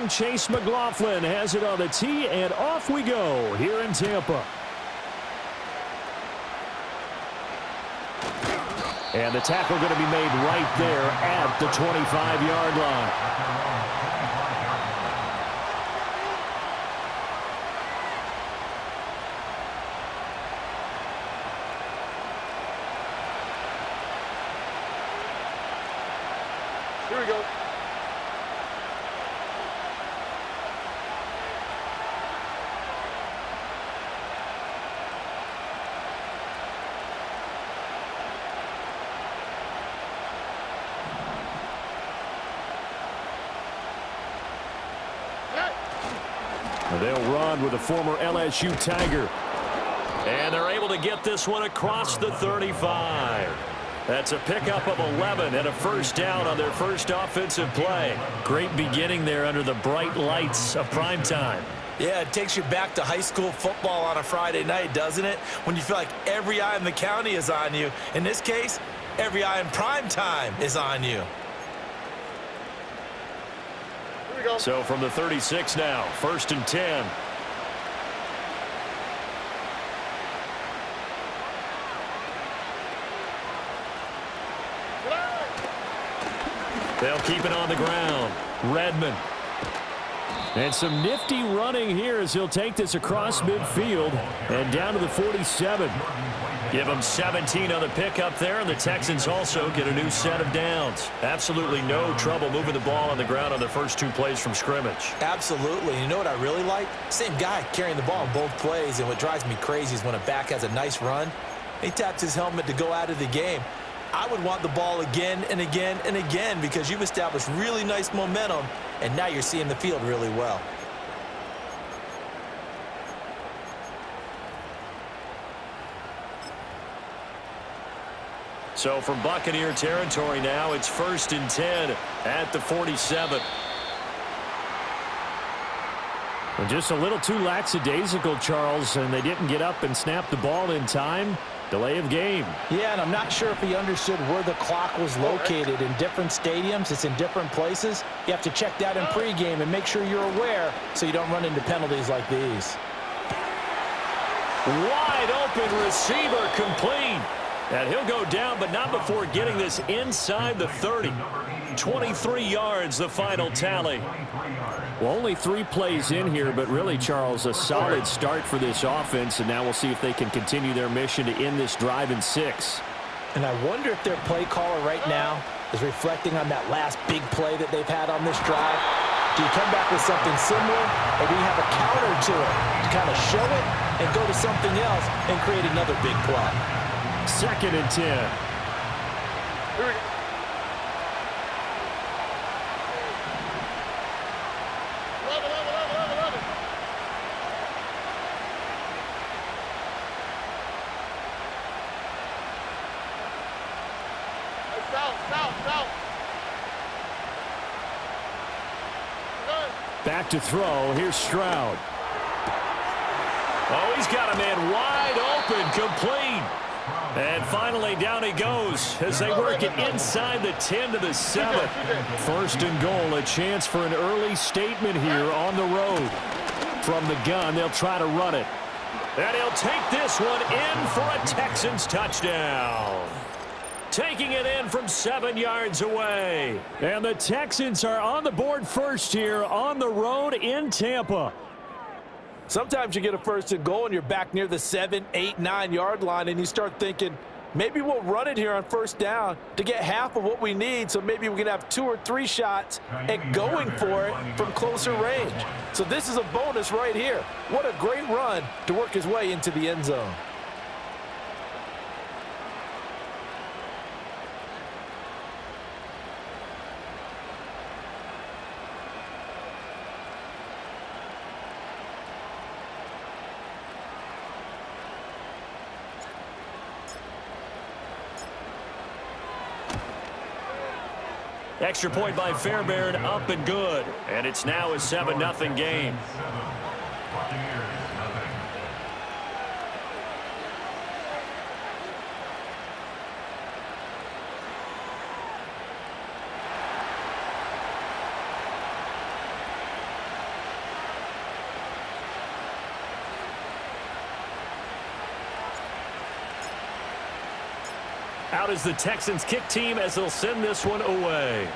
young Chase McLaughlin has it on the tee, and off we go here in Tampa. And the tackle going to be made right there at the 25-yard line. Here we go. They'll run with a former LSU Tiger. And they're able to get this one across the 35. That's a pickup of 11 and a first down on their first offensive play. Great beginning there under the bright lights of primetime. Yeah, it takes you back to high school football on a Friday night, doesn't it? When you feel like every eye in the county is on you. In this case, every eye in primetime is on you. So from the 36 now, 1st and 10. They'll keep it on the ground. Redmond. And some nifty running here as he'll take this across midfield and down to the 47. Give them 17 on the pickup there, and the Texans also get a new set of downs. Absolutely no trouble moving the ball on the ground on the first 2 plays from scrimmage. Absolutely. You know what I really like? Same guy carrying the ball in both plays, and what drives me crazy is when a back has a nice run, he taps his helmet to go out of the game. I would want the ball again and again and again because you've established really nice momentum, and now you're seeing the field really well. So from Buccaneer territory now, it's 1st and 10 at the 47. And just a little too lackadaisical, Charles, and they didn't get up and snap the ball in time. Delay of game. Yeah, and I'm not sure if he understood where the clock was located. In different stadiums, it's in different places. You have to check that in pregame and make sure you're aware so you don't run into penalties like these. Wide open receiver complete. And he'll go down, but not before getting this inside the 30. 23 yards, the final tally. Well, only 3 plays in here, but really, Charles, a solid start for this offense, and now we'll see if they can continue their mission to end this drive in 6. And I wonder if their play caller right now is reflecting on that last big play that they've had on this drive. Do you come back with something similar, or do you have a counter to it to kind of show it and go to something else and create another big play? 2nd and 10. Here we go. Back to throw. Here's Stroud. Oh, he's got a man wide open, complete. And finally, down he goes as they work it inside the 10 to the 7. 1st and goal, a chance for an early statement here on the road. From the gun, they'll try to run it. And he'll take this one in for a Texans touchdown. Taking it in from 7 yards away. And the Texans are on the board first here on the road in Tampa. Sometimes you get a 1st and goal and you're back near the 7, 8, 9-yard line, and you start thinking, maybe we'll run it here on 1st down to get half of what we need, so maybe we can have 2 or 3 shots at going for it from closer range. So this is a bonus right here. What a great run to work his way into the end zone. Extra point by Fairbairn, up and good. And it's now a 7-0 game. Out is the Texans kick team as they'll send this one away.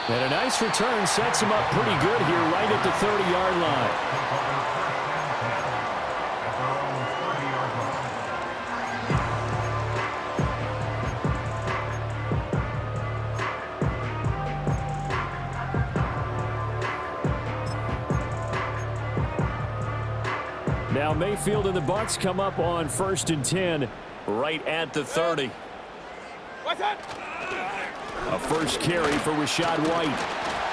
And a nice return sets him up pretty good here right at the 30-yard line. Now Mayfield and the Bucs come up on 1st and 10 right at the 30. A first carry for Rachaad White.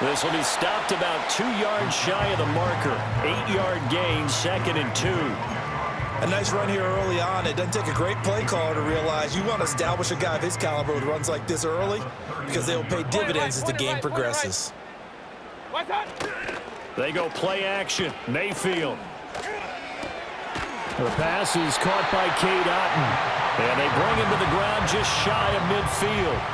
This will be stopped about 2 yards shy of the marker. 8-yard gain, 2nd and 2. A nice run here early on. It doesn't take a great play caller to realize you want to establish a guy of his caliber who runs like this early because they will pay dividends as the game progresses. They go play action. Mayfield. The pass is caught by Cade Otton. And they bring him to the ground just shy of midfield.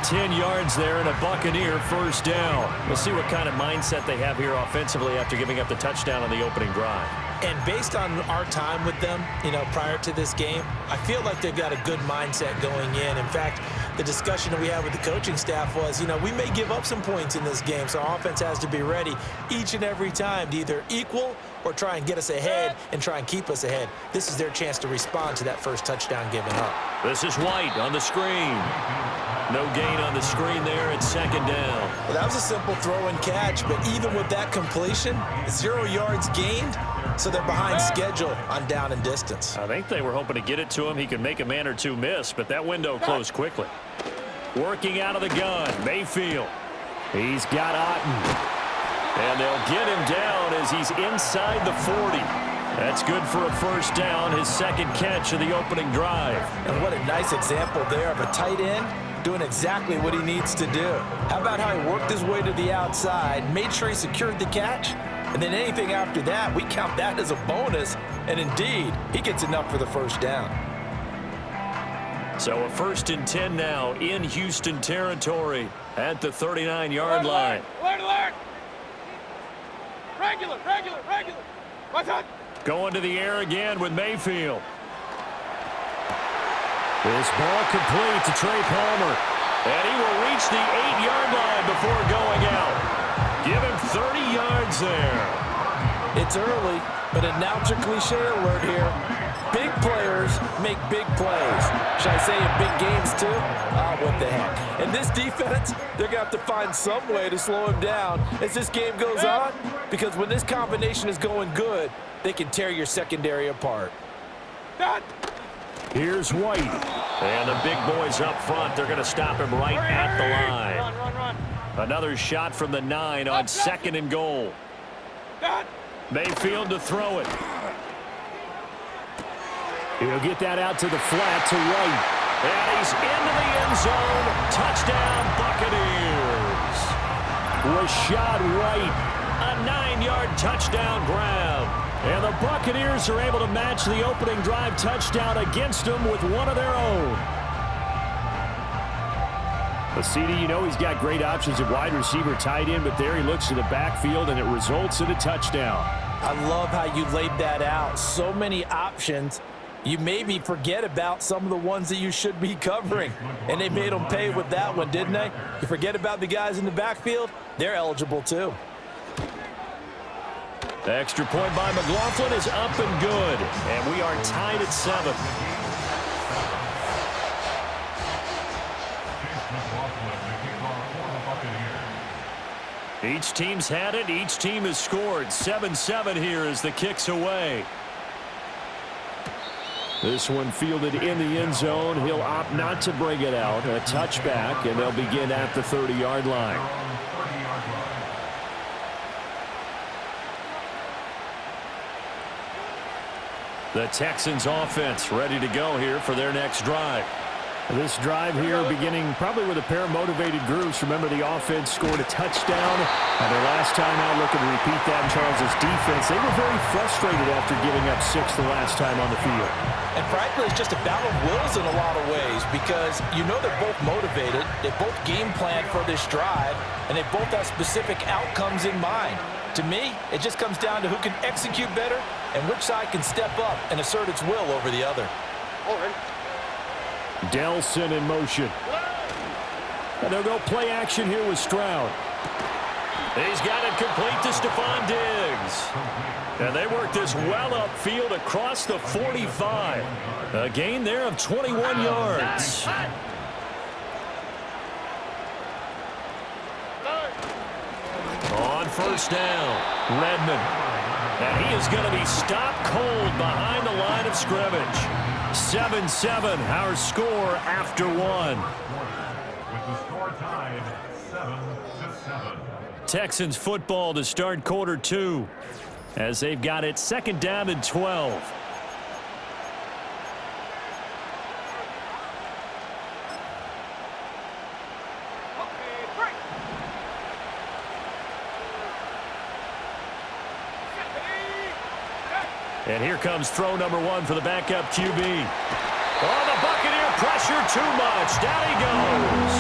10 yards there and a Buccaneer first down. We'll see what kind of mindset they have here offensively after giving up the touchdown on the opening drive. And based on our time with them, prior to this game, I feel like they've got a good mindset going in. In fact, the discussion that we had with the coaching staff was, we may give up some points in this game, so our offense has to be ready each and every time to either equal or try and get us ahead and try and keep us ahead. This is their chance to respond to that first touchdown given up. This is White on the screen. No gain on the screen there at 2nd down. Well, that was a simple throw and catch, but even with that completion, 0 yards gained, so they're behind schedule on down and distance. I think they were hoping to get it to him. He could make a man or two miss, but that window closed quickly. Working out of the gun, Mayfield. He's got Otton. And they'll get him down as he's inside the 40. That's good for a first down, his 2nd catch of the opening drive. And what a nice example there of a tight end doing exactly what he needs to do. How about how he worked his way to the outside, made sure he secured the catch, and then anything after that, we count that as a bonus, and indeed, he gets enough for the first down. So a 1st and 10 now in Houston territory at the 39-yard line. Alert! Regular. What's up? Going to the air again with Mayfield. This ball complete to Trey Palmer. And he will reach the 8-yard line before going out. Give him 30 yards there. It's early, but announcer cliche alert here. Big players make big plays. Should I say in big games too? What the heck. And this defense, they're going to have to find some way to slow him down as this game goes on, because when this combination is going good, they can tear your secondary apart. Here's White. And the big boys up front, they're going to stop him right at the line. Run. Another shot from the 9 on 2nd and goal. Mayfield to throw it. He'll get that out to the flat to White. And he's into the end zone. Touchdown, Buccaneers. Rachaad White, a 9-yard touchdown grab. And the Buccaneers are able to match the opening drive touchdown against them with one of their own. But CD, he's got great options at wide receiver, tight end, but there he looks to the backfield, and it results in a touchdown. I love how you laid that out. So many options. You maybe forget about some of the ones that you should be covering. And they made them pay with that one, didn't they? You forget about the guys in the backfield, they're eligible too. The extra point by McLaughlin is up and good. And we are tied at 7. Each team's had it. Each team has scored. 7-7 here as the kick's away. This one fielded in the end zone. He'll opt not to bring it out. A touchback, and they'll begin at the 30-yard line. The Texans offense ready to go here for their next drive. This drive here beginning probably with a pair of motivated groups. Remember, the offense scored a touchdown. And their last time out looking to repeat that in Charles' defense. They were very frustrated after giving up 6 the last time on the field. And frankly, it's just a battle of wills in a lot of ways because they're both motivated. They both game plan for this drive, and they both have specific outcomes in mind. To me, it just comes down to who can execute better and which side can step up and assert its will over the other. Delson in motion. And they'll go play action here with Stroud. He's got it complete to Stephon Diggs. And they work this well upfield across the 45. A gain there of 21 yards. On first down, Redmond. And he is going to be stopped cold behind the line of scrimmage. 7-7, our score after one. With the score tied 7-7. Texans football to start quarter two as they've got it 2nd down and 12. And here comes throw number one for the backup QB. Oh, the Buccaneer pressure too much. Down he goes.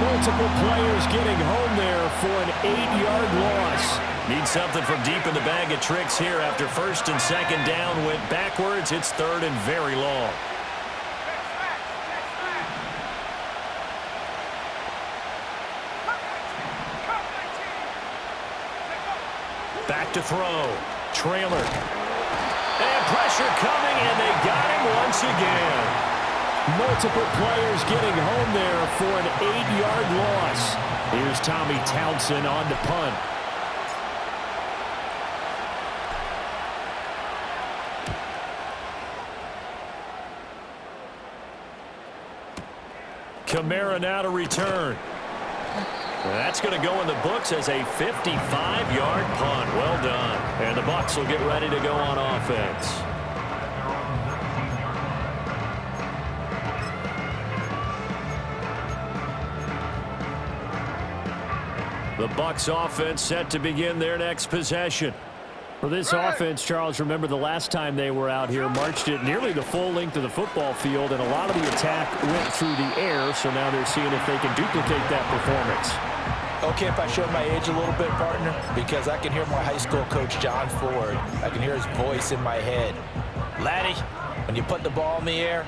Multiple players getting home there for an 8-yard loss. Need something from deep in the bag of tricks here after 1st and 2nd down went backwards. It's 3rd and very long. Back to throw. Trailer. And pressure coming, and they got him once again. Multiple players getting home there for an 8-yard loss. Here's Tommy Townsend on the punt. Kamara now to return. That's going to go in the books as a 55-yard punt. Well done. And the Bucs will get ready to go on offense. The Bucs offense set to begin their next possession. For this offense, Charles, remember the last time they were out here, marched it nearly the full length of the football field, and a lot of the attack went through the air, so now they're seeing if they can duplicate that performance. Okay, if I show my age a little bit, partner, because I can hear my high school coach, John Ford. I can hear his voice in my head. Laddie, when you put the ball in the air,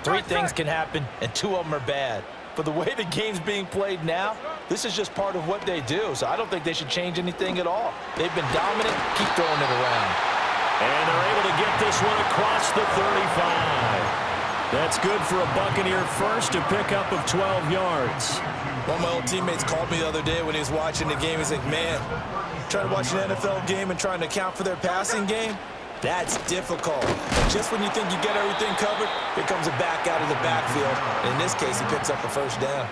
3 things can happen, and 2 of them are bad. But the way the game's being played now, this is just part of what they do, so I don't think they should change anything at all. They've been dominant. Keep throwing it around. And they're able to get this one across the 35. That's good for a Buccaneer first, a pickup of 12 yards. One of my old teammates called me the other day when he was watching the game. He's like, man, trying to watch an NFL game and trying to account for their passing game? That's difficult. But just when you think you get everything covered, here comes a back out of the backfield. And in this case, he picks up a first down.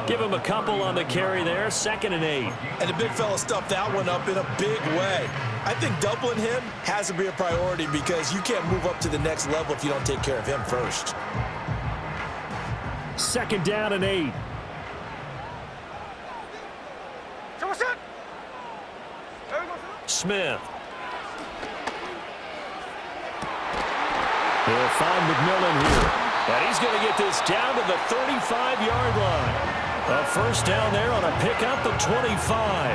Give him a couple on the carry there, 2nd and 8. And the big fella stuffed that one up in a big way. I think doubling him has to be a priority because you can't move up to the next level if you don't take care of him first. 2nd down and 8. Smith. He'll find McMillan here. And he's going to get this down to the 35-yard line. A first down there on a pickup of 25.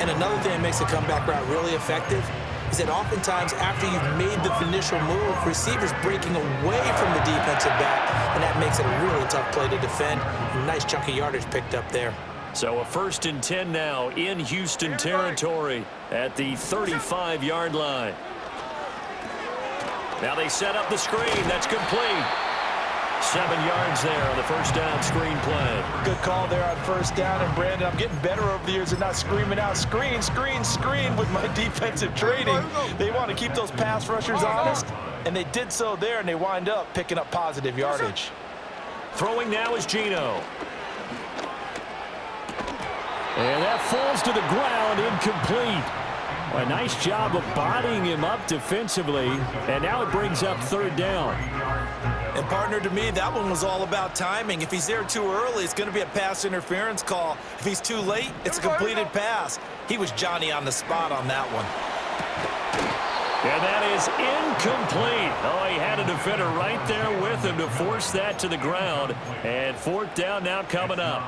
And another thing that makes the comeback route really effective is that oftentimes after you've made the initial move, receivers breaking away from the defensive back, and that makes it a really tough play to defend. A nice chunk of yardage picked up there. So a 1st and 10 now in Houston territory at the 35-yard line. Now they set up the screen. That's complete. 7 yards there on the first down screen play. Good call there on first down. And, Brandon, I'm getting better over the years and not screaming out, screen, screen, screen with my defensive training. They want to keep those pass rushers honest, and they did so there, and they wind up picking up positive yardage. Throwing now is Geno. And that falls to the ground, incomplete. A nice job of bodying him up defensively, and now it brings up 3rd down. And partner, to me, that one was all about timing. If he's there too early, it's going to be a pass interference call. If he's too late, it's a completed pass. He was Johnny on the spot on that one. And that is incomplete. Oh, he had a defender right there with him to force that to the ground. And fourth down now coming up.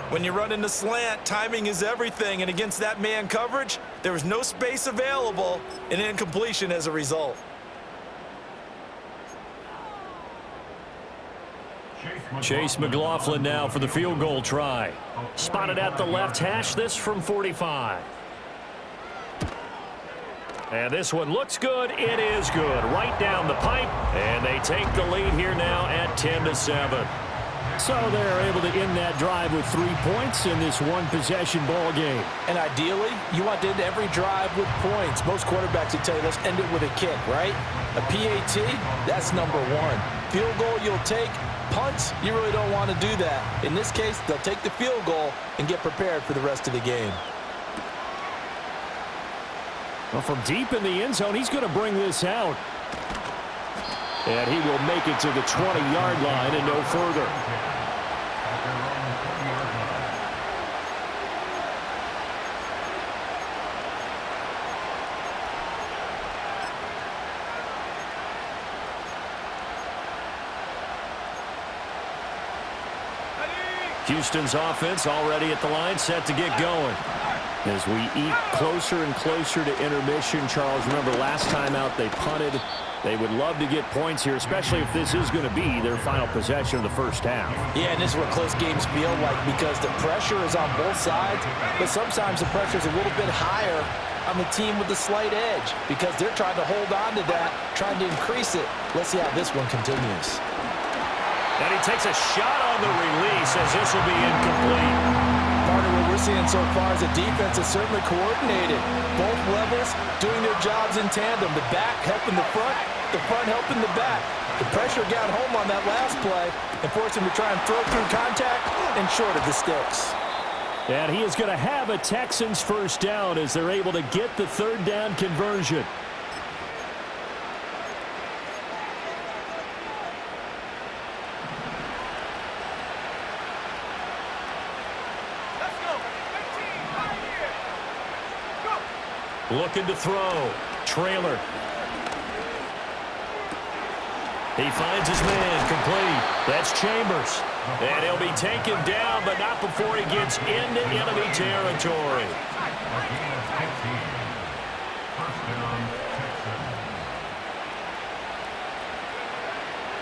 When you run into slant, timing is everything. And against that man coverage, there was no space available, and incompletion as a result. Chase McLaughlin now for the field goal try. Spotted at the left hash, this from 45. And this one looks good. It is good. Right down the pipe. And they take the lead here now at 10-7. So they're able to end that drive with 3 points in this one-possession ball game. And ideally, you want to end every drive with points. Most quarterbacks would tell you, let's end it with a kick, right? A PAT, that's number one. Field goal you'll take. Punts, you really don't want to do that. In this case, they'll take the field goal and get prepared for the rest of the game. Well, from deep in the end zone, he's going to bring this out. And he will make it to the 20-yard line and no further. Houston's offense already at the line, set to get going. As we eat closer and closer to intermission, Charles, remember last time out they punted. They would love to get points here, especially if this is going to be their final possession of the first half. Yeah, and this is what close games feel like because the pressure is on both sides, but sometimes the pressure is a little bit higher on the team with the slight edge because they're trying to hold on to that, trying to increase it. Let's see how this one continues. And he takes a shot on the release as this will be incomplete. Part of what we're seeing so far is the defense is certainly coordinated. Both levels doing their jobs in tandem. The back helping the front helping the back. The pressure got home on that last play and forced him to try and throw through contact and short of the sticks. And he is going to have a Texans first down as they're able to get the third down conversion. Looking to throw. Trailer. He finds his man. Complete. That's Chambers. And he'll be taken down, but not before he gets into enemy territory.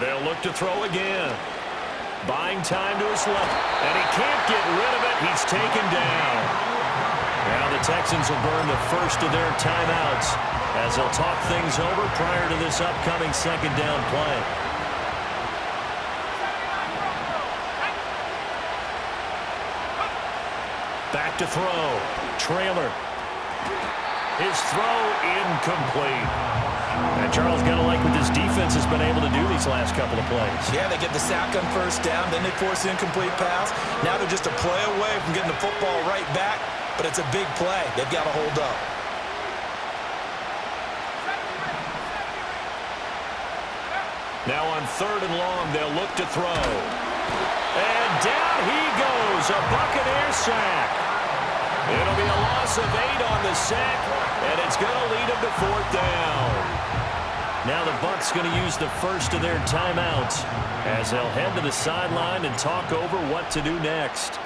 They'll look to throw again. Buying time to his left. And he can't get rid of it. He's taken down. Now the Texans will burn the first of their timeouts as they'll talk things over prior to this upcoming second down play. Back to throw. Trailer. His throw incomplete. And Charles got to like what this defense has been able to do these last couple of plays. Yeah, they get the sack on first down, then they force an incomplete pass. Now they're just a play away from getting the football right back. But it's a big play. They've got to hold up. Now on third and long, they'll look to throw. And down he goes. A Buccaneer sack. It'll be a loss of 8 on the sack, and it's going to lead them to fourth down. Now the Bucs going to use the first of their timeouts as they'll head to the sideline and talk over what to do next.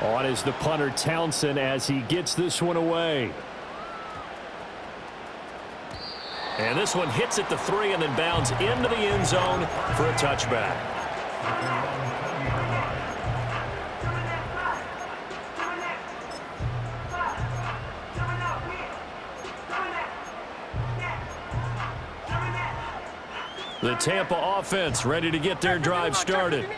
On is the punter Townsend as he gets this one away. And this one hits at the 3 and then bounds into the end zone for a touchback. The Tampa offense ready to get their drive started.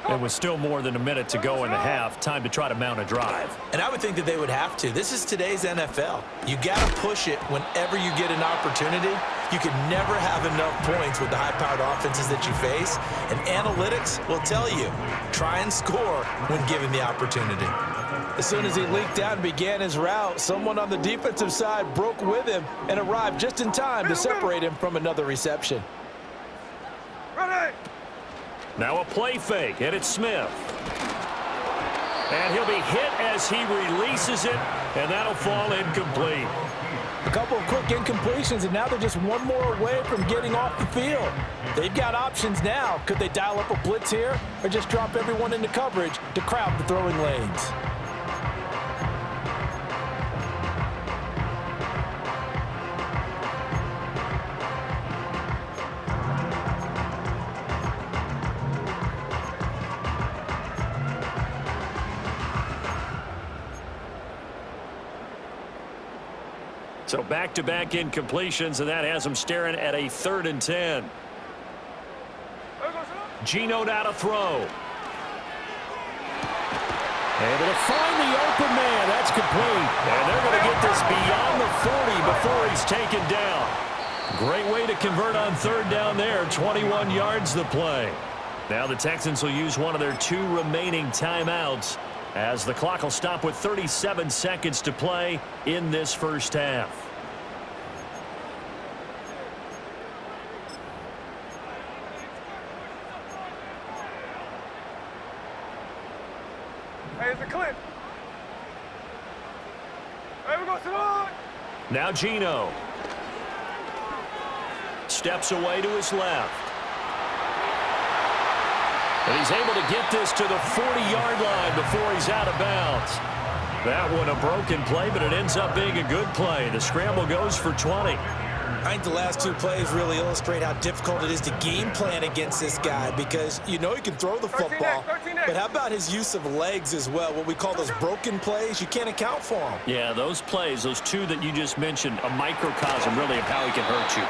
And with still more than a minute to go in the half, time to try to mount a drive. And I would think that they would have to. This is today's NFL. You got to push it whenever you get an opportunity. You can never have enough points with the high-powered offenses that you face. And analytics will tell you, try and score when given the opportunity. As soon as he leaked out and began his route, someone on the defensive side broke with him and arrived just in time to separate him from another reception. Now a play fake, and it's Smith. And he'll be hit as he releases it And that'll fall incomplete. A couple of quick incompletions, and now they're just one more away from getting off the field. They've got options now. Could they dial up a blitz here or just drop everyone into coverage to crowd the throwing lanes? So back-to-back incompletions, and that has them staring at a 3rd and 10. Geno now to throw. Able to find the open man. That's complete. And they're going to get this beyond the 40 before he's taken down. Great way to convert on 3rd down there. 21 yards the play. Now the Texans will use one of their 2 remaining timeouts, as the clock will stop with 37 seconds to play in this first half. Hey, it's a clip. Hey, we go to the... Now Geno steps away to his left. And he's able to get this to the 40-yard line before he's out of bounds. That one a broken play, but it ends up being a good play. The scramble goes for 20. I think the last 2 plays really illustrate how difficult it is to game plan against this guy, because you know he can throw the football, but how about his use of legs as well? What we call those broken plays, you can't account for them. Yeah, those plays, those 2 that you just mentioned, a microcosm really of how he can hurt you.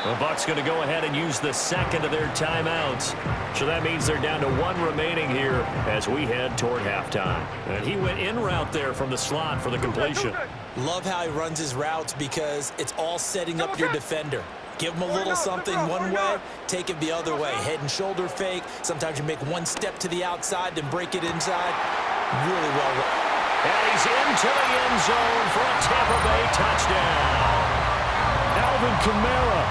The Bucs going to go ahead and use the 2nd of their timeouts. So that means they're down to 1 remaining here as we head toward halftime. And he went in route there from the slot for the completion. Love how he runs his routes, because it's all setting up your defender. Give him a little something one way, take it the other way. Head and shoulder fake. Sometimes you make 1 step to the outside, then break it inside. Really well run. And he's into the end zone for a Tampa Bay touchdown. Alvin Kamara,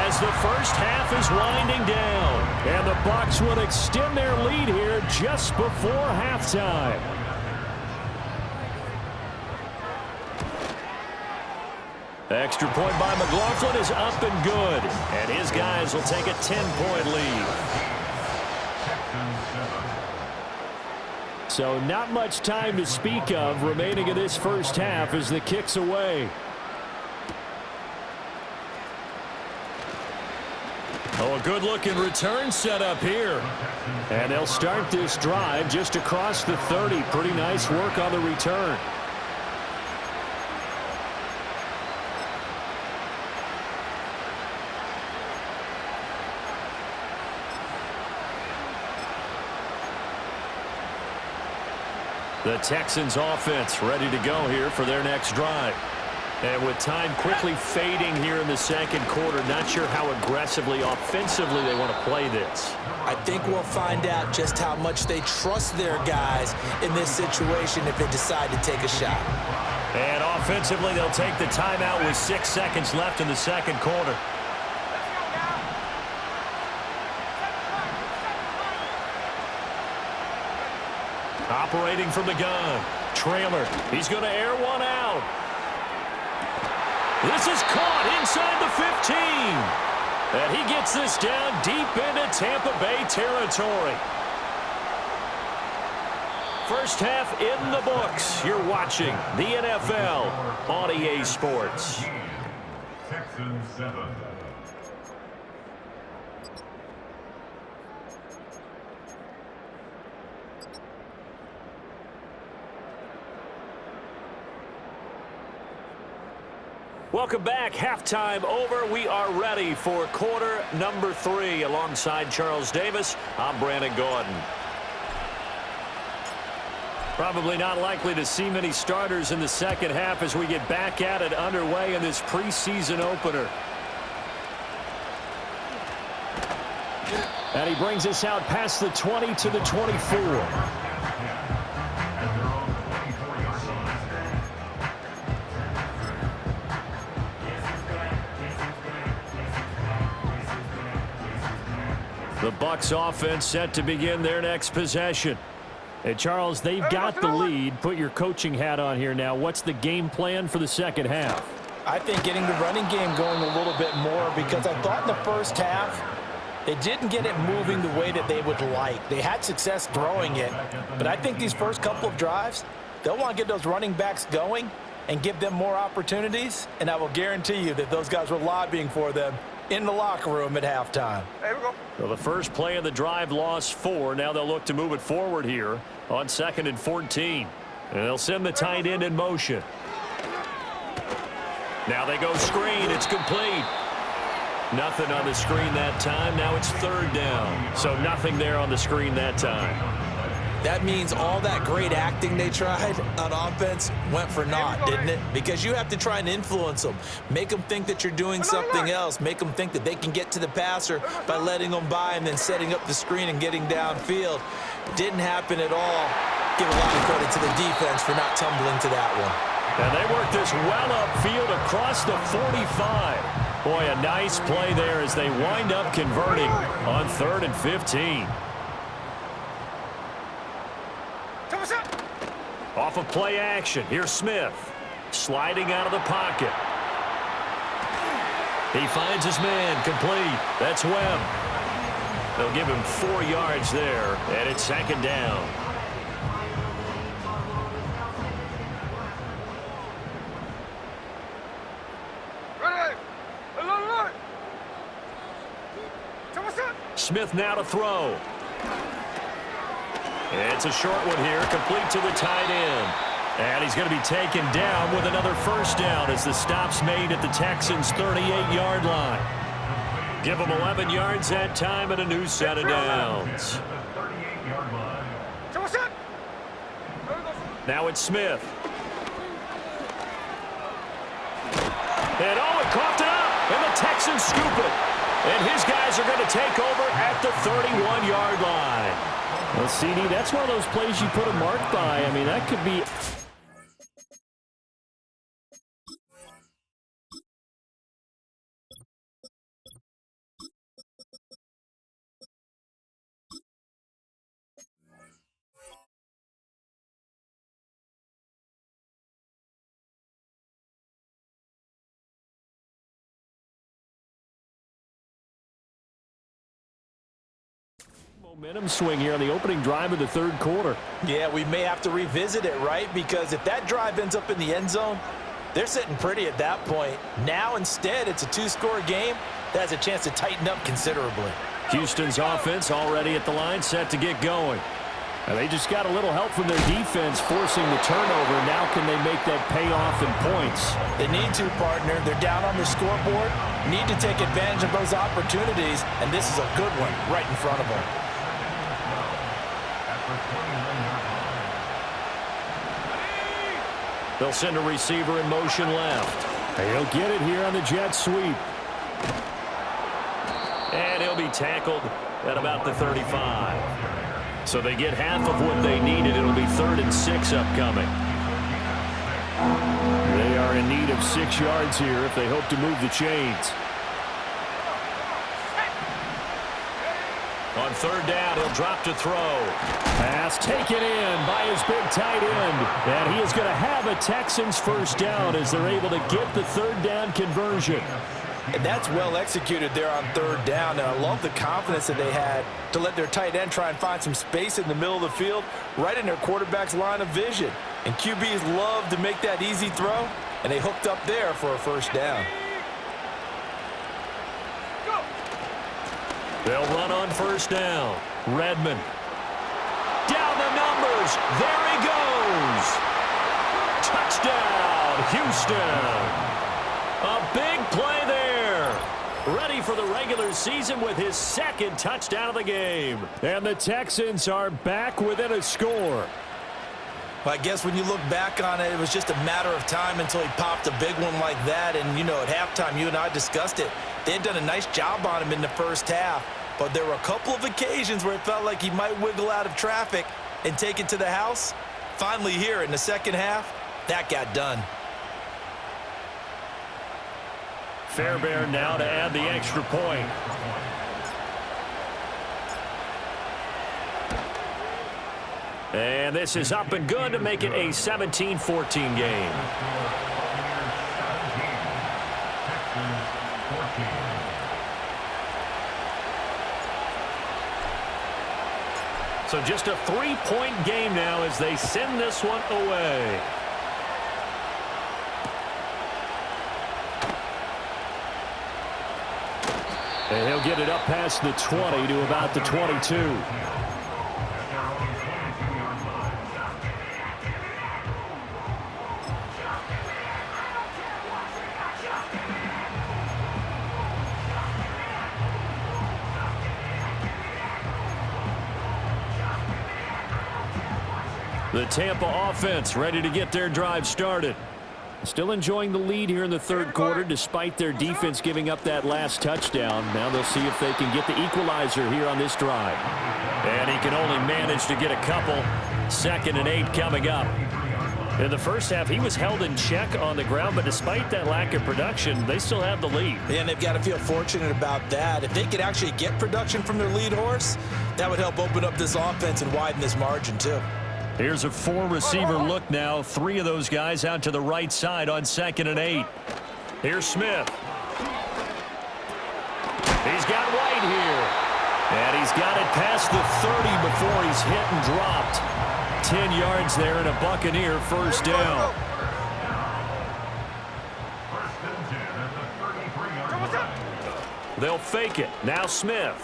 as the first half is winding down. And the Bucs will extend their lead here just before halftime. Extra point by McLaughlin is up and good. And his guys will take a 10-point lead. So not much time to speak of remaining in this first half as the kick's away. Oh, a good-looking return set up here. And they'll start this drive just across the 30. Pretty nice work on the return. The Texans offense ready to go here for their next drive. And with time quickly fading here in the 2nd quarter, not sure how aggressively, offensively they want to play this. I think we'll find out just how much they trust their guys in this situation if they decide to take a shot. And offensively, they'll take the timeout with 6 seconds left in the 2nd quarter. Operating from the gun. Trailer. He's going to air one out. This is caught inside the 15. And he gets this down deep into Tampa Bay territory. First half in the books. You're watching the NFL on EA Sports. Texans 7. Welcome back. Halftime over. We are ready for quarter number 3. Alongside Charles Davis, I'm Brandon Gordon. Probably not likely to see many starters in the 2nd half as we get back at it underway in this preseason opener. And he brings us out past the 20 to the 24. The Bucs offense set to begin their next possession. Hey, Charles, they've got the lead. Put your coaching hat on here now. What's the game plan for the second half? I think getting the running game going a little bit more, because I thought in the first half they didn't get it moving the way that they would like. They had success throwing it, but I think these first couple of drives, they'll want to get those running backs going and give them more opportunities, and I will guarantee you that those guys were lobbying for them in the locker room at halftime. There we go. Well, the first play of the drive lost 4. Now they'll look to move it forward here on 2nd and 14. And they'll send the tight end in motion. Now they go screen. It's complete. Nothing on the screen that time. Now it's 3rd down. So nothing there on the screen that time. That means all that great acting they tried on offense went for naught, didn't it? Because you have to try and influence them. Make them think that you're doing something else. Make them think that they can get to the passer by letting them by and then setting up the screen and getting downfield. Didn't happen at all. Give a lot of credit to the defense for not tumbling to that one. And they work this well upfield across the 45. Boy, a nice play there as they wind up converting on 3rd and 15. Off of play action. Here's Smith. Sliding out of the pocket. He finds his man. Complete. That's Webb. They'll give him 4 yards there, and it's 2nd down. Smith now to throw. It's a short one here, complete to the tight end. And he's going to be taken down with another first down as the stop's made at the Texans' 38-yard line. Give them 11 yards that time and a new set of downs. Now it's Smith. And he coughed it up, and the Texans scoop it. And his guys are going to take over at the 31-yard line. Well, CD, that's one of those plays you put a mark by. I mean, that could be... Momentum swing here on the opening drive of the 3rd quarter. Yeah, we may have to revisit it, right? Because if that drive ends up in the end zone, they're sitting pretty at that point. Now, instead, it's a 2-score game that has a chance to tighten up considerably. Houston's offense already at the line, set to get going. And they just got a little help from their defense forcing the turnover. Now can they make that pay off in points? They need to, partner. They're down on the scoreboard. Need to take advantage of those opportunities, and this is a good one right in front of them. They'll send a receiver in motion left. He'll get it here on the jet sweep. And he'll be tackled at about the 35. So they get half of what they needed. It'll be 3rd and 6 upcoming. They are in need of 6 yards here if they hope to move the chains. On 3rd down, he'll drop to throw. Pass taken in by his big tight end. And he is going to have a Texans first down as they're able to get the 3rd down conversion. And that's well executed there on 3rd down. And I love the confidence that they had to let their tight end try and find some space in the middle of the field, right in their quarterback's line of vision. And QBs love to make that easy throw, and they hooked up there for a first down. They'll run on first down. Redmond. Down the numbers. There he goes. Touchdown, Houston. A big play there. Ready for the regular season with his 2nd touchdown of the game. And the Texans are back within a score. Well, I guess when you look back on it, it was just a matter of time until he popped a big one like that. And, you know, at halftime, you and I discussed it. They had done a nice job on him in the first half. But there were a couple of occasions where it felt like he might wiggle out of traffic and take it to the house. Finally here in the second half, that got done. Fairbairn now to add the extra point. And this is up and good to make it a 17-14 game. So just a 3-point game now as they send this one away. And he'll get it up past the 20 to about the 22. The Tampa offense ready to get their drive started. Still enjoying the lead here in the third quarter despite their defense giving up that last touchdown. Now they'll see if they can get the equalizer here on this drive. And he can only manage to get a couple. 2nd and 8 coming up. In the first half, he was held in check on the ground, but despite that lack of production, they still have the lead. And they've got to feel fortunate about that. If they could actually get production from their lead horse, that would help open up this offense and widen this margin too. Here's a 4-receiver look now. 3 of those guys out to the right side on 2nd and 8. Here's Smith. He's got White here. And he's got it past the 30 before he's hit and dropped. 10 yards there and a Buccaneer first down. They'll fake it. Now Smith.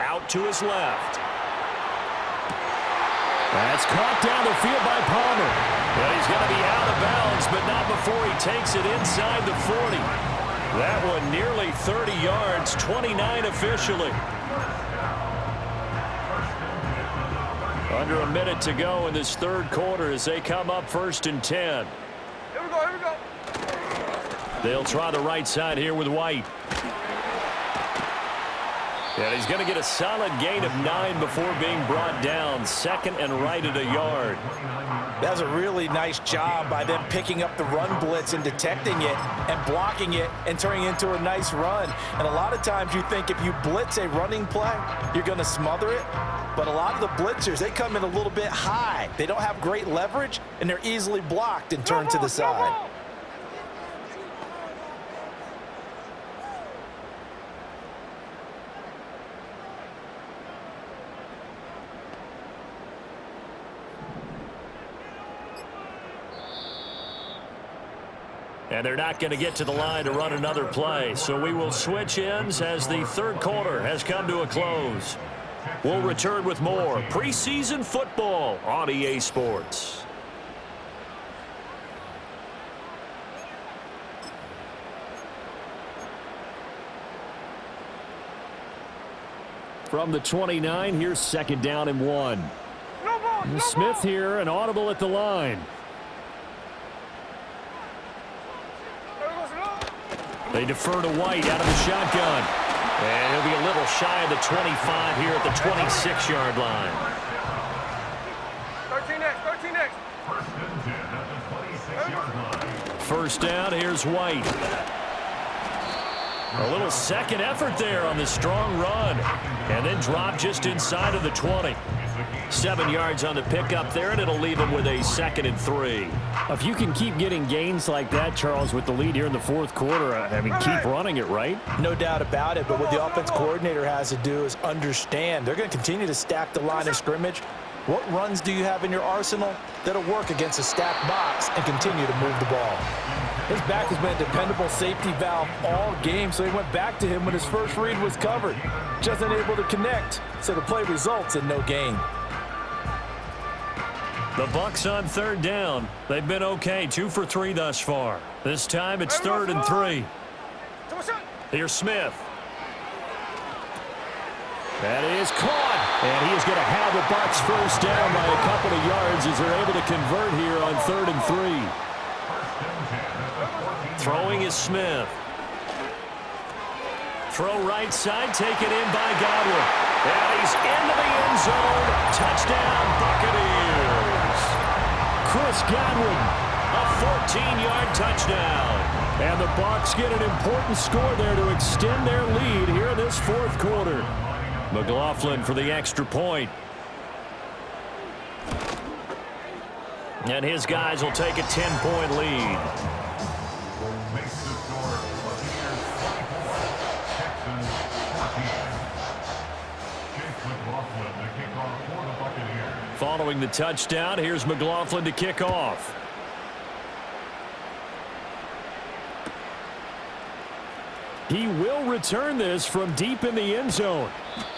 Out to his left. That's caught down the field by Palmer. Well, he's going to be out of bounds, but not before he takes it inside the 40. That one nearly 30 yards, 29 officially. Under a minute to go in this third quarter as they come up 1st and 10. Here we go, here we go. They'll try the right side here with White. And he's going to get a solid gain of 9 before being brought down. 2nd and right at a yard. That's a really nice job by them picking up the run blitz and detecting it and blocking it and turning it into a nice run. And a lot of times you think if you blitz a running play, you're going to smother it. But a lot of the blitzers, they come in a little bit high. They don't have great leverage, and they're easily blocked and turned to the side. And they're not going to get to the line to run another play. So we will switch ends as the third quarter has come to a close. We'll return with more preseason football on EA Sports. From the 29, here's 2nd down and 1. Smith here, an audible at the line. They defer to White out of the shotgun. And he'll be a little shy of the 25 here at the 26-yard line. 13 next, 13 next. 1st and 10 at the 26-yard line. First down, here's White. A little second effort there on the strong run. And then drop just inside of the 20. 7 yards on the pickup there, and it'll leave him with a 2nd and 3. If you can keep getting gains like that, Charles, with the lead here in the fourth quarter, I mean, keep running it, right? No doubt about it, but what the offense coordinator has to do is understand they're going to continue to stack the line of scrimmage. What runs do you have in your arsenal that'll work against a stacked box and continue to move the ball? His back has been a dependable safety valve all game, so he went back to him when his first read was covered. Just unable to connect, so the play results in no gain. The Bucs on 3rd down. They've been okay, 2 for 3 thus far. This time it's 3rd and 3. Here's Smith. That is caught. And he is going to have the Bucs first down by a couple of yards as they're able to convert here on 3rd and 3. Throwing is Smith. Throw right side, taken in by Godwin. And he's into the end zone. Touchdown, Buccaneers. Chris Godwin, a 14-yard touchdown. And the Bucs get an important score there to extend their lead here in this fourth quarter. McLaughlin for the extra point. And his guys will take a 10-point lead. Makes the score Buccaneers 24, Texans 14. Chase McLaughlin to kick off for the Buccaneers. Following the touchdown, here's McLaughlin to kick off. He will return this from deep in the end zone.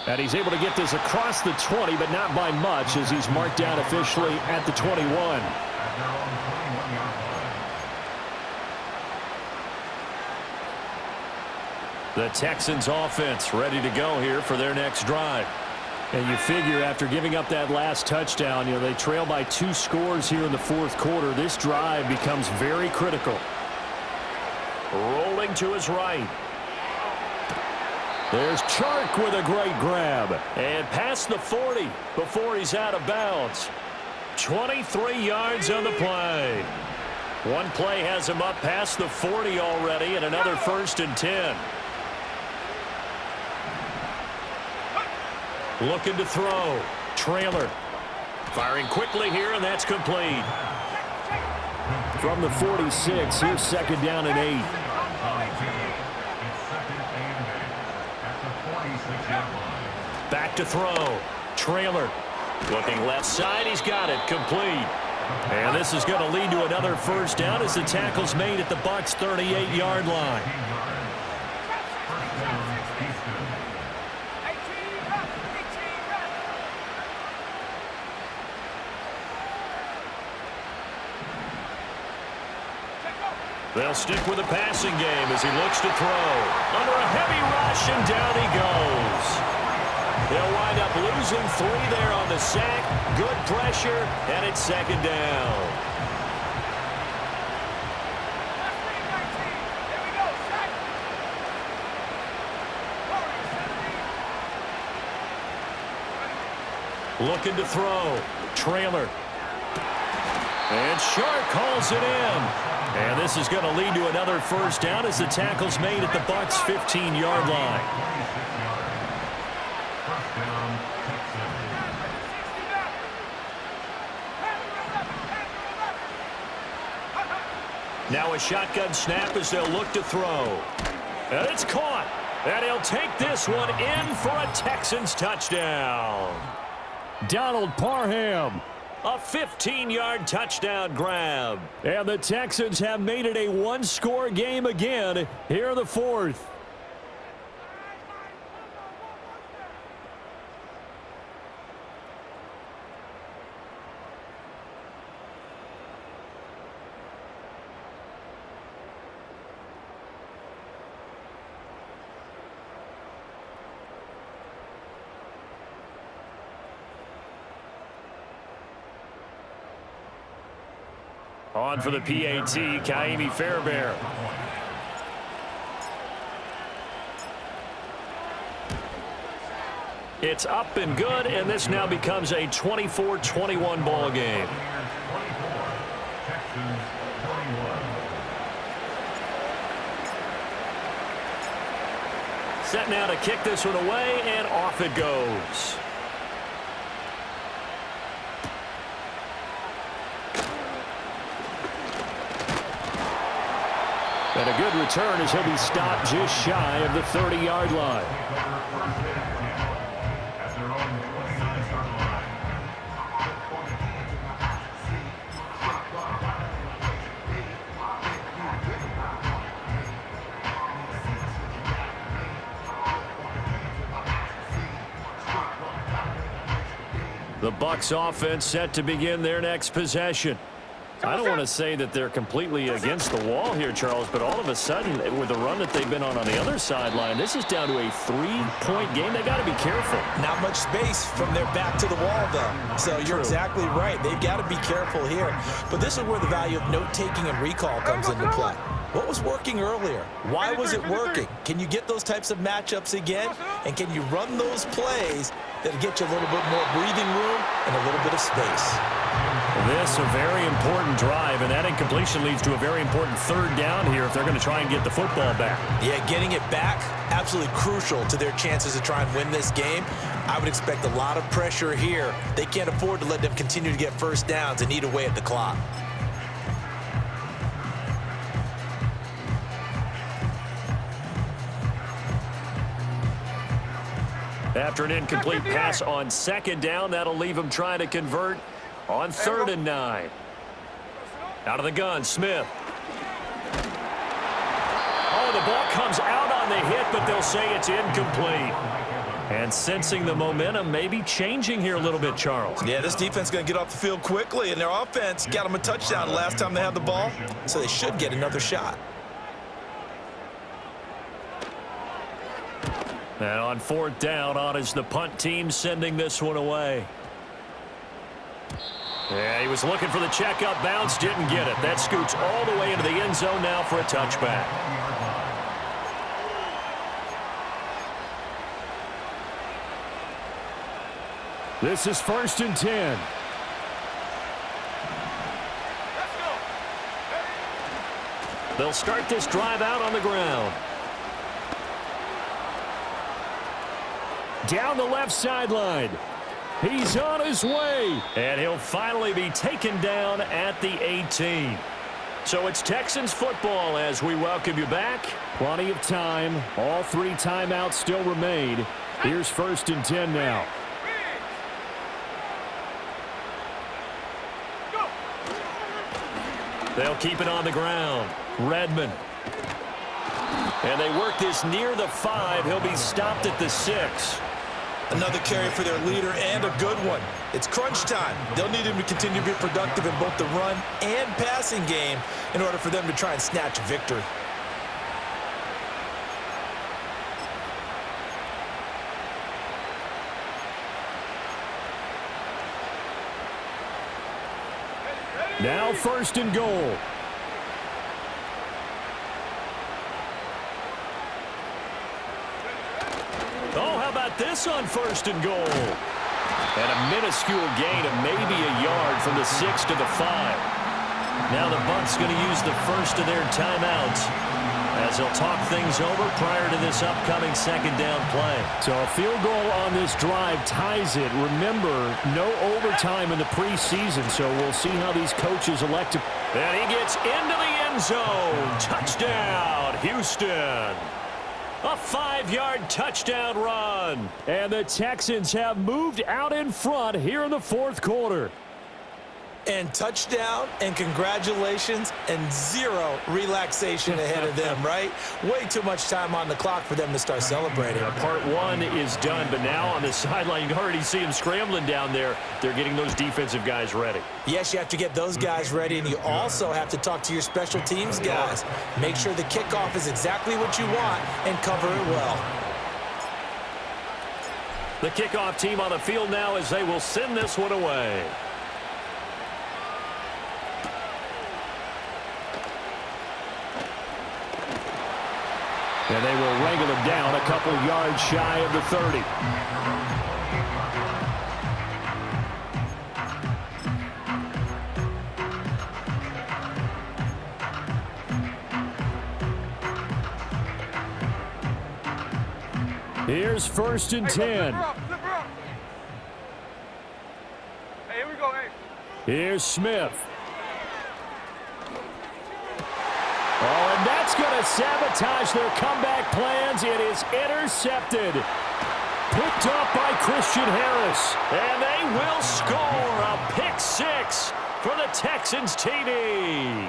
And he's able to get this across the 20, but not by much, as he's marked down officially at the 21. At their own 21-yard line. The Texans offense ready to go here for their next drive. And you figure after giving up that last touchdown, they trail by 2 scores here in the fourth quarter. This drive becomes very critical. Rolling to his right. There's Chark with a great grab. And past the 40 before he's out of bounds. 23 yards on the play. One play has him up past the 40 already, and another 1st and 10. Looking to throw. Trailer. Firing quickly here, and that's complete. From the 46, here's 2nd down and 8. Back to throw. Trailer. Looking left side. He's got it. Complete. And this is going to lead to another 1st down as the tackle's made at the Bucs' 38-yard line. They'll stick with the passing game as he looks to throw. Under a heavy rush, and down he goes. They'll wind up losing 3 there on the sack. Good pressure, and it's 2nd down. Looking to throw. Trailer. And Shark calls it in. And this is going to lead to another 1st down as the tackle's made at the Bucs' 15-yard line. Now a shotgun snap as they'll look to throw. And it's caught. And he'll take this one in for a Texans touchdown. Donald Parham. A 15-yard touchdown grab. And the Texans have made it a 1-score game again here in the 4th. On for the PAT, Kaimi Fairbairn. It's up and good, and this now becomes a 24-21 ball game. Set now to kick this one away, and off it goes. And a good return as he'll be stopped just shy of the 30-yard line. The Bucs offense set to begin their next possession. I don't want to say that they're completely against the wall here, Charles, but all of a sudden, with the run that they've been on the other sideline, this is down to a 3-point game. They got to be careful. Not much space from their back to the wall, though. So you're exactly right. They've got to be careful here. But this is where the value of note-taking and recall comes into play. What was working earlier? Why was it working? Can you get those types of matchups again? And can you run those plays that get you a little bit more breathing room and a little bit of space? This a very important drive, and that incompletion leads to a very important third down here if they're going to try and get the football back. Yeah, getting it back, absolutely crucial to their chances to try and win this game. I would expect a lot of pressure here. They can't afford to let them continue to get first downs and eat away at the clock. After an incomplete pass on second down, that'll leave them trying to convert on 3rd and 9. Out of the gun, Smith. Oh, the ball comes out on the hit, but they'll say it's incomplete. And sensing the momentum, maybe changing here a little bit, Charles. Yeah, this defense is going to get off the field quickly, and their offense got them a touchdown the last time they had the ball, so they should get another shot. And on 4th down, on is the punt team sending this one away. Yeah, he was looking for the checkup bounce, didn't get it. That scoots all the way into the end zone now for a touchback. This is 1st and 10. They'll start this drive out on the ground. Down the left sideline. He's on his way. And he'll finally be taken down at the 18. So it's Texans football as we welcome you back. Plenty of time. All 3 timeouts still remain. Here's 1st and 10 now. They'll keep it on the ground. Redmond. And they work this near the 5. He'll be stopped at the 6. Another carry for their leader and a good one. It's crunch time. They'll need him to continue to be productive in both the run and passing game in order for them to try and snatch a victory. Now 1st and goal. Oh, how about this on 1st and goal? And a minuscule gain of maybe a yard from the 6 to the 5. Now the Bucs going to use the first of their timeouts as they'll talk things over prior to this upcoming 2nd down play. So a field goal on this drive ties it. Remember, no overtime in the preseason, so we'll see how these coaches elect to. And he gets into the end zone. Touchdown, Houston. A 5-yard touchdown run. And the Texans have moved out in front here in the 4th quarter. And touchdown and congratulations and 0 relaxation ahead of them, right? Way too much time on the clock for them to start celebrating. Part 1 is done, but now on the sideline, you can already see them scrambling down there. They're getting those defensive guys ready. Yes, you have to get those guys ready, and you also have to talk to your special teams guys. Make sure the kickoff is exactly what you want and cover it well. The kickoff team on the field now as they will send this one away. And they will wrangle him down a couple yards shy of the 30. Here's 1st and 10. Hey, here we go, hey. Here's Smith. Oh, and that's going to sabotage their comeback plans. It is intercepted. Picked up by Christian Harris. And they will score a pick 6 for the Texans TD.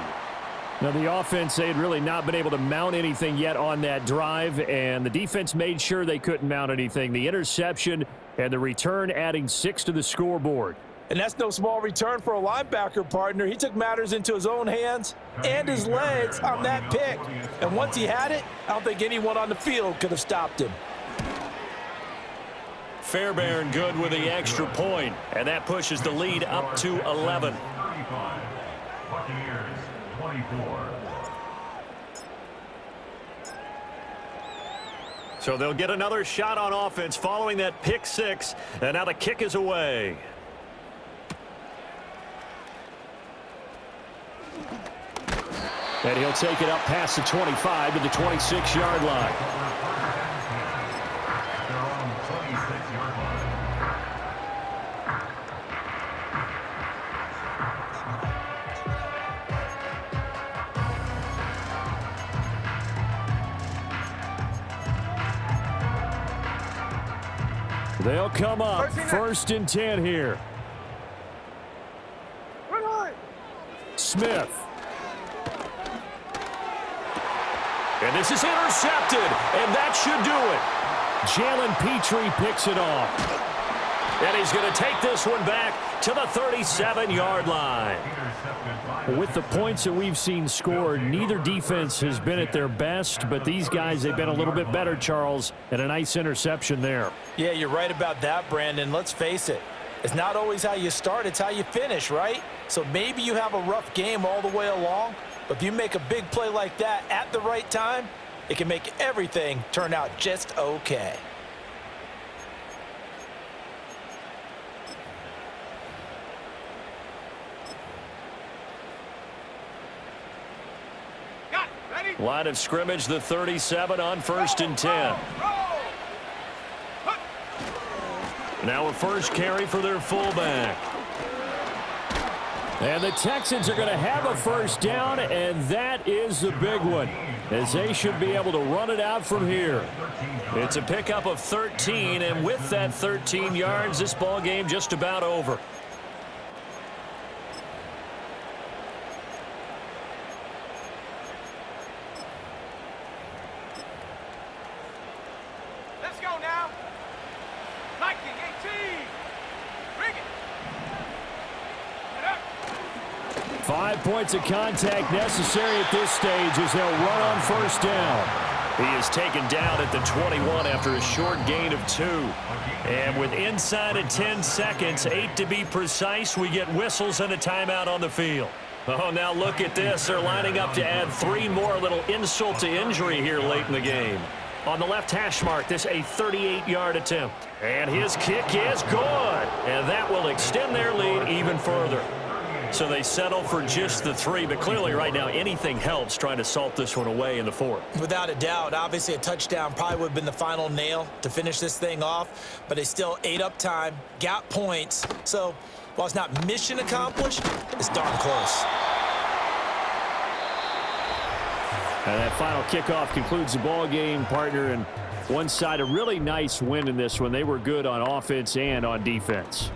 Now, the offense, they had really not been able to mount anything yet on that drive, and the defense made sure they couldn't mount anything. The interception and the return adding 6 to the scoreboard. And that's no small return for a linebacker, partner. He took matters into his own hands and his legs on that pick. And once he had it, I don't think anyone on the field could have stopped him. Fairbairn good with the extra point, and that pushes the lead up to 11. 35. Buccaneers 24. So they'll get another shot on offense following that pick 6, and now the kick is away. And he'll take it up past the 25 to the 26-yard line. They're on the 26-yard line. They'll come up first and 10 here. Smith. And this is intercepted, and that should do it. Jalen Petrie picks it off. And he's going to take this one back to the 37-yard line. With the points that we've seen scored, neither defense has been at their best, but these guys, they've been a little bit better, Charles, and a nice interception there. Yeah, you're right about that, Brandon. Let's face it. It's not always how you start, it's how you finish, right? So maybe you have a rough game all the way along, but if you make a big play like that at the right time, it can make everything turn out just okay. Line of scrimmage, the 37 on first and 10. Now a first carry for their fullback. And the Texans are going to have a first down, and that is the big one, as they should be able to run it out from here. It's a pickup of 13, and with that 13 yards, this ball game just about over. Let's go now. Viking 18. Bring it. Get up. 5 points of contact necessary at this stage as they'll run on first down. He is taken down at the 21 after a short gain of 2. And with inside of 10 seconds, 8 to be precise, we get whistles and a timeout on the field. Oh, now look at this. They're lining up to add 3 more, little insult to injury here late in the game. On the left hash mark, this a 38-yard attempt. And his kick is good. And that will extend their lead even further. So they settle for just the 3, but clearly right now anything helps trying to salt this one away in the 4th. Without a doubt, obviously a touchdown probably would have been the final nail to finish this thing off, but they still ate up time, got points. So while it's not mission accomplished, it's darn close. And that final kickoff concludes the ball game, partner, and one side a really nice win in this one. They were good on offense and on defense.